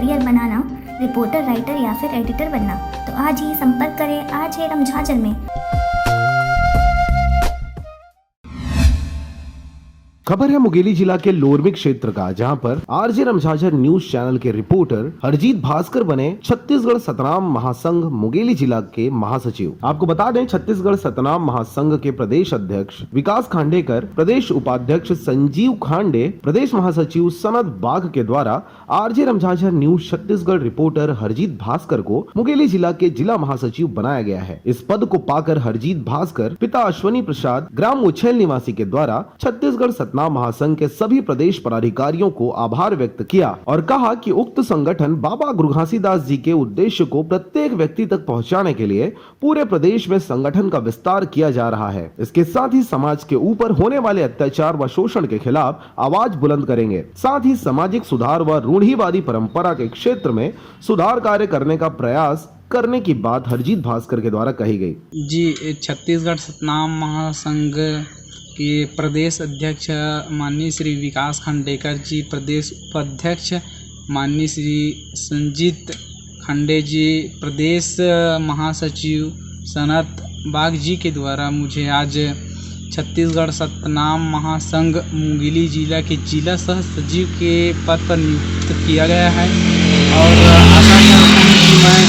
Career बनाना, reporter, writer या फिर editor बनना, तो आज ही संपर्क करें आरजे रमझांझर में। खबर है मुंगेली जिला के लोरमी क्षेत्र का, जहां पर आरजे रमझांझर न्यूज चैनल के रिपोर्टर हरजीत भास्कर बने छत्तीसगढ़ सतनाम महासंघ मुंगेली जिला के महासचिव। आपको बता दें, छत्तीसगढ़ सतनाम महासंघ के प्रदेश अध्यक्ष विकास खांडेकर, प्रदेश उपाध्यक्ष संजीव खांडे, प्रदेश महासचिव सनत बाघ के द्वारा RJ Ramjhanjhar news Chhattisgarh reporter Harjeet Bhaskar को मुंगेली जिला के जिला महासचिव बनाया गया है। इस पद को पाकर हरजीत भास्कर पिता अश्वनी प्रसाद ग्राम उछेल निवासी के द्वारा छत्तीसगढ़ सतनाम महासंघ के सभी प्रदेश पदाधिकारियों को आभार व्यक्त किया और कहा कि उक्त संगठन बाबा गुरु घासीदास जी के उद्देश्य को प्रत्येक व्यक्ति तक पहुंचाने के लिए पूरे प्रदेश में संगठन का विस्तार किया जा रहा है। इसके साथ ही समाज के ऊपर होने वाले अत्याचार व शोषण के खिलाफ आवाज बुलंद करेंगे। साथ ही सामाजिक सुधार व रूढ़िवादी परंपरा के क्षेत्र में सुधार कार्य करने का प्रयास करने की बात हरजीत भास्कर के द्वारा कही गई। जी, छत्तीसगढ़ सतनाम महासंघ के प्रदेश अध्यक्ष माननीय श्री विकास खांडेकर जी, प्रदेश उपाध्यक्ष माननीय श्री संजीत खांडे जी, प्रदेश महासचिव सनत बाघ जी के द्वारा मुझे आज छत्तीसगढ़ सतनाम महासंघ मुंगेली जिला के जिला सह सचिव के पद पर नियुक्त किया गया है और आशा करता हूँ कि मैं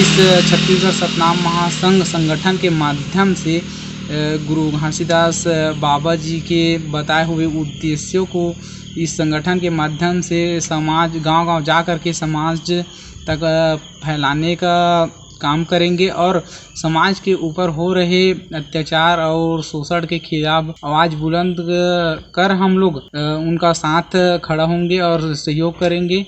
इस छत्तीसगढ़ सतनाम महासंघ संगठन के माध्यम से गुरु घासीदास बाबा जी के बताए हुए उद्देश्यों को इस संगठन के माध्यम से समाज गांव-गांव जा कर के समाज तक फैलाने का काम करेंगे और समाज के ऊपर हो रहे अत्याचार और शोषण के खिलाफ आवाज़ बुलंद कर हम लोग उनका साथ खड़ा होंगे और सहयोग करेंगे।